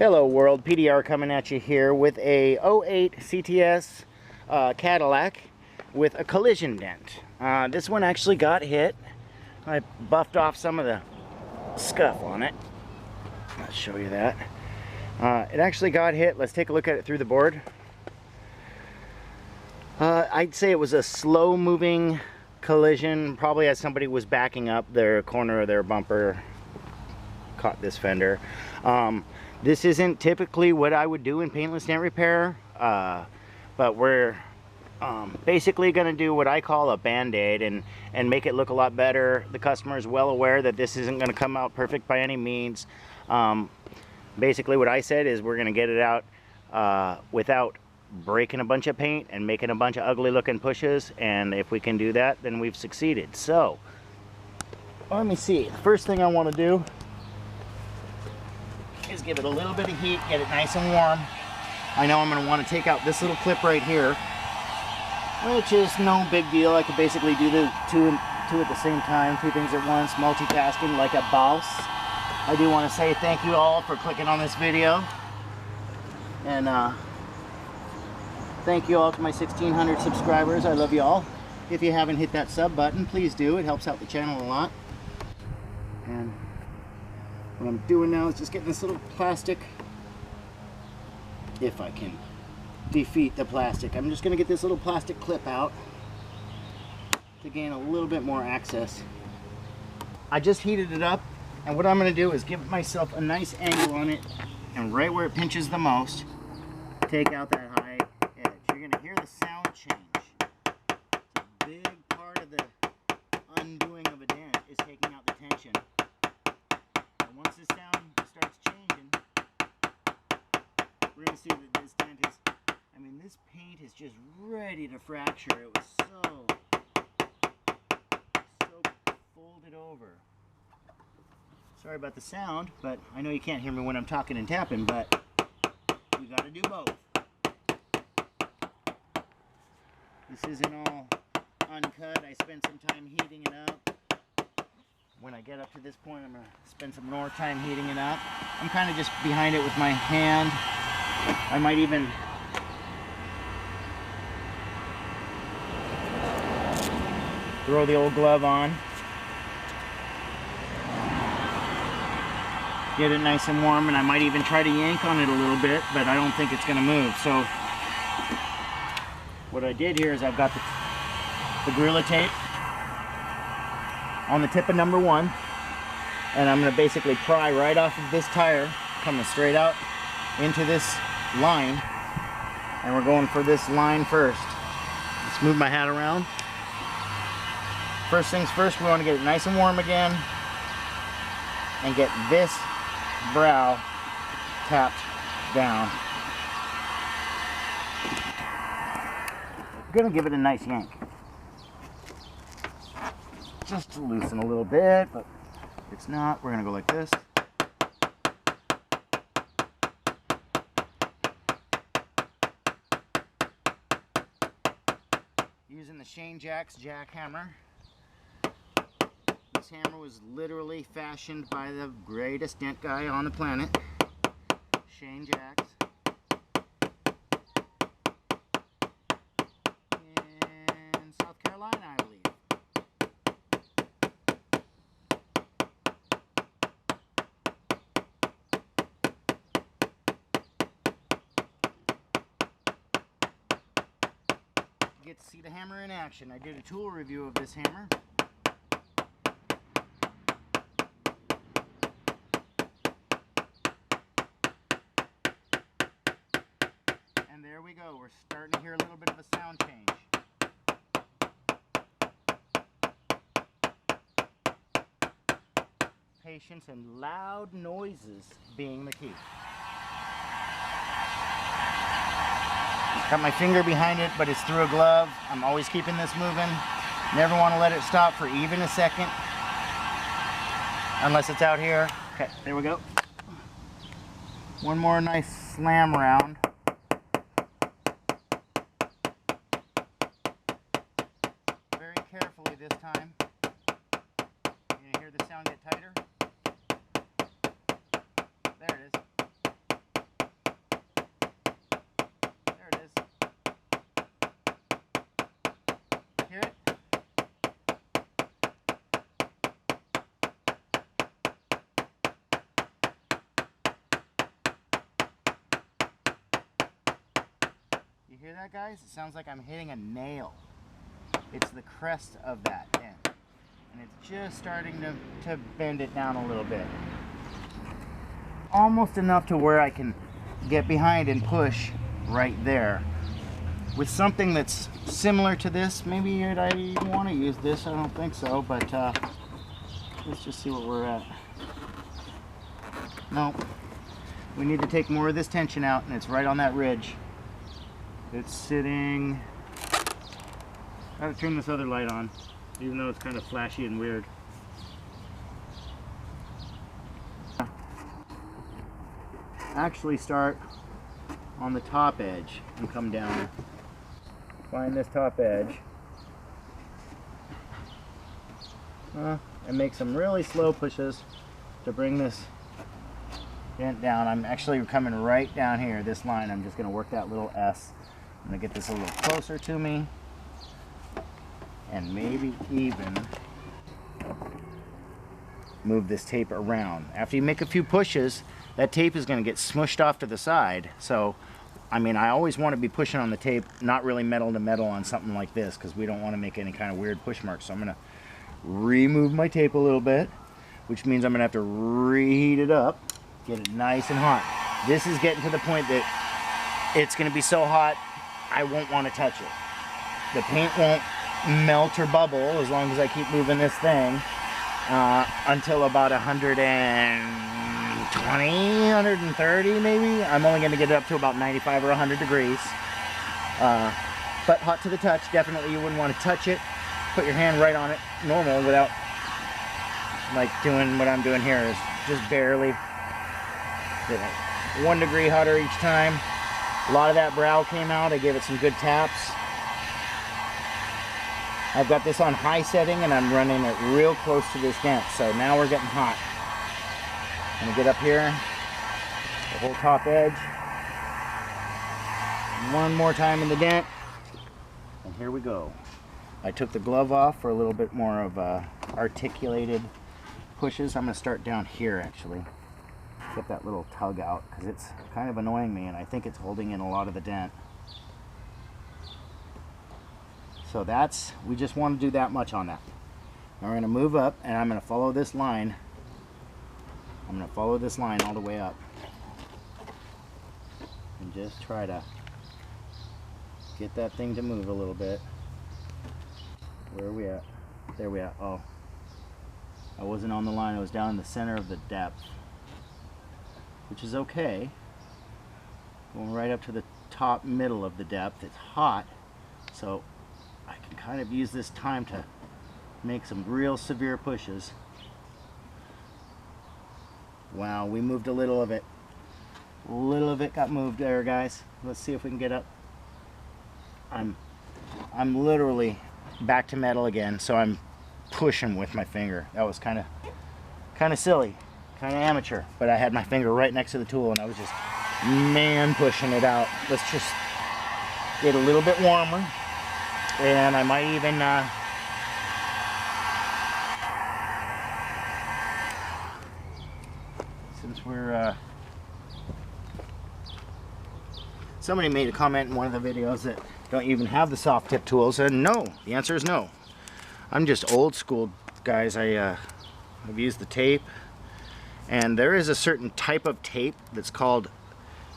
Hello world, PDR coming at you here with a '08 CTS Cadillac with a collision dent. This one actually got hit. I buffed off some of the scuff on it. I'll show you that. It actually got hit. Let's take a look at it through the board. I'd say it was a slow moving collision, probably as somebody was backing up, their corner of their bumper caught this fender. This isn't typically what I would do in paintless dent repair, but we're basically going to do what I call a band-aid and make it look a lot better. The customer is well aware that this isn't going to come out perfect by any means. Basically what I said is we're going to get it out without breaking a bunch of paint and making a bunch of ugly looking pushes, and if we can do that, then we've succeeded. So let me see. The first thing I want to do is give it a little bit of heat, get it nice and warm. I know I'm going to want to take out this little clip right here, which is no big deal. I could basically do the two at the same time, two things at once, multitasking like a boss. I do want to say thank you all for clicking on this video, and thank you all to my 1,600 subscribers. I love you all. If you haven't hit that sub button, please do. It helps out the channel a lot. And what I'm doing now is just getting this little plastic, if I can defeat the plastic. I'm just going to get this little plastic clip out to gain a little bit more access. I just heated it up, and what I'm going to do is give myself a nice angle on it, and right where it pinches the most, take out that high edge. You're going to hear the sound change. It's a big part of the undoing of a dent is taking out the tension. Once the sound starts changing, we're going to see that this dent is, I mean, this paint is just ready to fracture. It was so folded over. Sorry about the sound, but I know you can't hear me when I'm talking and tapping, but we got to do both. This isn't all uncut. I spent some time heating it up. When I get up to this point, I'm going to spend some more time heating it up. I'm kind of just behind it with my hand. I might even throw the old glove on. Get it nice and warm, and I might even try to yank on it a little bit, but I don't think it's going to move. So what I did here is I've got the Gorilla Tape on the tip of number 1, and I'm going to basically pry right off of this tire, coming straight out into this line, and we're going for this line first. Let's move my hat around. First things first, we want to get it nice and warm again and get this brow tapped down. We're going to give it a nice yank, just to loosen a little bit, but if it's not, we're going to go like this. Using the Shane Jack's jackhammer. This hammer was literally fashioned by the greatest dent guy on the planet, Shane Jack's. In South Carolina, I believe. Get to see the hammer in action. I did a tool review of this hammer. And there we go. We're starting to hear a little bit of a sound change. Patience and loud noises being the key. Got my finger behind it, but it's through a glove. I'm always keeping this moving. Never want to let it stop for even a second. Unless it's out here. Okay, there we go. One more nice slam round. Very carefully this time. You hear the sound get tighter? There it is. hear that, guys? It sounds like I'm hitting a nail. It's the crest of that dent. And it's just starting to bend it down a little bit. Almost enough to where I can get behind and push right there. With something that's similar to this, maybe I want to use this, I don't think so, but let's just see what we're at. No, we need to take more of this tension out, and it's right on that ridge. It's sitting, gotta turn this other light on, even though it's kind of flashy and weird. Actually start on the top edge and come down. Find this top edge. And make some really slow pushes to bring this dent down. I'm actually coming right down here, this line. I'm just going to work that little S. I'm going to get this a little closer to me. And maybe even move this tape around. After you make a few pushes, that tape is going to get smushed off to the side. So, I mean, I always want to be pushing on the tape, not really metal to metal on something like this, because we don't want to make any kind of weird push marks. So I'm going to remove my tape a little bit, which means I'm going to have to reheat it up, get it nice and hot. This is getting to the point that it's going to be so hot, I won't want to touch it. The paint won't melt or bubble as long as I keep moving this thing until about 120, 130 maybe. I'm only going to get it up to about 95 or 100 degrees. But hot to the touch, definitely you wouldn't want to touch it. Put your hand right on it, normal, without like doing what I'm doing here, is just barely. 1 degree hotter each time. A lot of that brow came out. I gave it some good taps. I've got this on high setting and I'm running it real close to this dent. So now we're getting hot. I'm gonna get up here, the whole top edge. One more time in the dent. And here we go. I took the glove off for a little bit more of articulated pushes. I'm gonna start down here actually. Get that little tug out because it's kind of annoying me and I think it's holding in a lot of the dent. So that's, we just want to do that much on that. Now we're going to move up and I'm going to follow this line. I'm going to follow this line all the way up. And just try to get that thing to move a little bit. Where are we at? There we are. Oh, I wasn't on the line. I was down in the center of the depth, which is okay. Going right up to the top middle of the depth. It's hot, so I can kind of use this time to make some real severe pushes. Wow, we moved a little of it. A little of it got moved there, guys. Let's see if we can get up. I'm literally back to metal again, so I'm pushing with my finger. That was kind of silly, kind of amateur, but I had my finger right next to the tool and I was just man pushing it out. Let's just get a little bit warmer. And I might even since we're somebody made a comment in one of the videos that don't even have the soft tip tools, and no, the answer is no. I'm just old school, guys. I've used the tape, and there is a certain type of tape that's called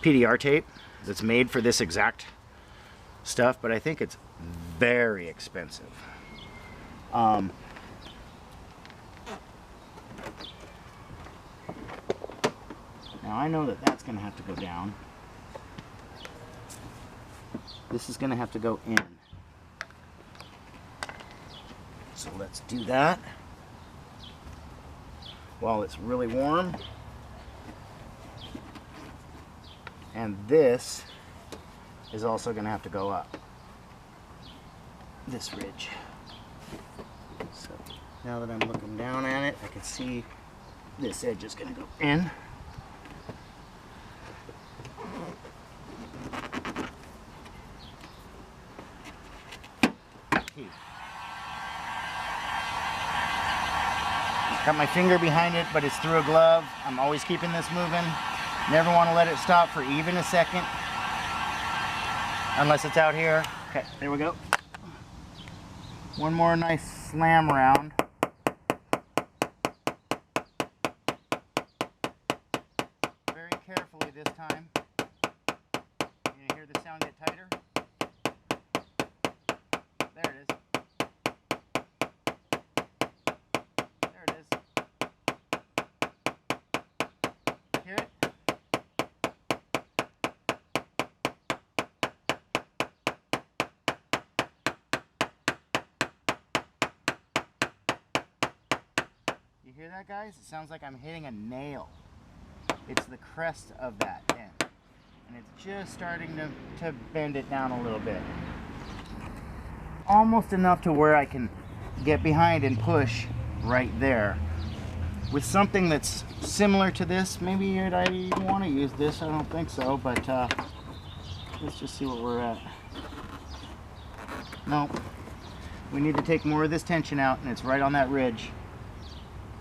PDR tape that's made for this exact stuff, but I think it's very expensive. Now I know that that's going to have to go down. This is going to have to go in. So let's do that while it's really warm. And this is also going to have to go up this ridge. So now that I'm looking down at it, I can see this edge is going to go in. Got my finger behind it, but it's through a glove. I'm always keeping this moving. Never want to let it stop for even a second. unless it's out here. Okay, there we go. One more nice slam round. Very carefully this time. You hear the sound get tighter? There it is. There it is. Hear it? You hear that, guys? It sounds like I'm hitting a nail. It's the crest of that end. And it's just starting to bend it down a little bit. Almost enough to where I can get behind and push right there. With something that's similar to this, maybe I want to use this, I don't think so, but let's just see what we're at. No, we need to take more of this tension out, and it's right on that ridge.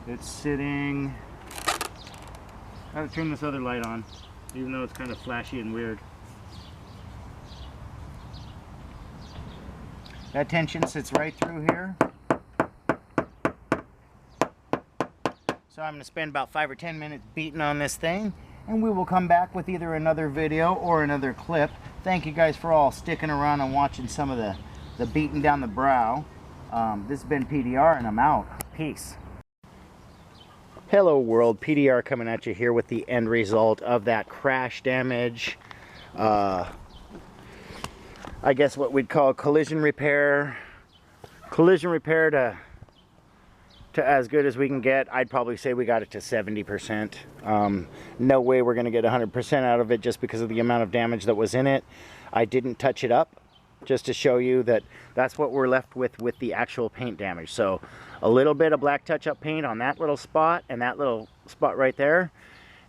It's sitting, gotta turn this other light on, even though it's kind of flashy and weird. That tension sits right through here. So I'm going to spend about 5 or 10 minutes beating on this thing, and we will come back with either another video or another clip. Thank you guys for all sticking around and watching some of the beating down the brow. This has been PDR, and I'm out. Peace. Hello world, PDR coming at you here with the end result of that crash damage. I guess what we'd call collision repair. Collision repair to as good as we can get. I'd probably say we got it to 70%. No way we're going to get 100% out of it just because of the amount of damage that was in it. I didn't touch it up just to show you that that's what we're left with the actual paint damage. So a little bit of black touch-up paint on that little spot and that little spot right there.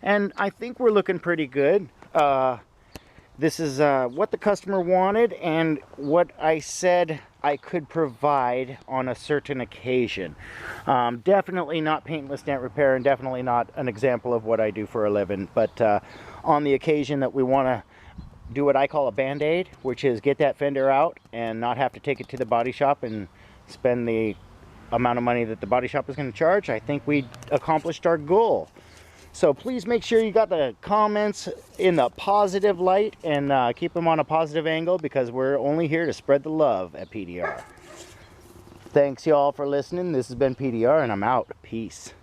And I think we're looking pretty good. This is what the customer wanted and what I said I could provide on a certain occasion. Definitely not paintless dent repair, and definitely not an example of what I do for a living, but on the occasion that we want to do what I call a band-aid, which is get that fender out and not have to take it to the body shop and spend the amount of money that the body shop is going to charge, I think we accomplished our goal. So please make sure you got the comments in the positive light and keep them on a positive angle, because we're only here to spread the love at PDR. Thanks y'all for listening. This has been PDR, and I'm out. Peace.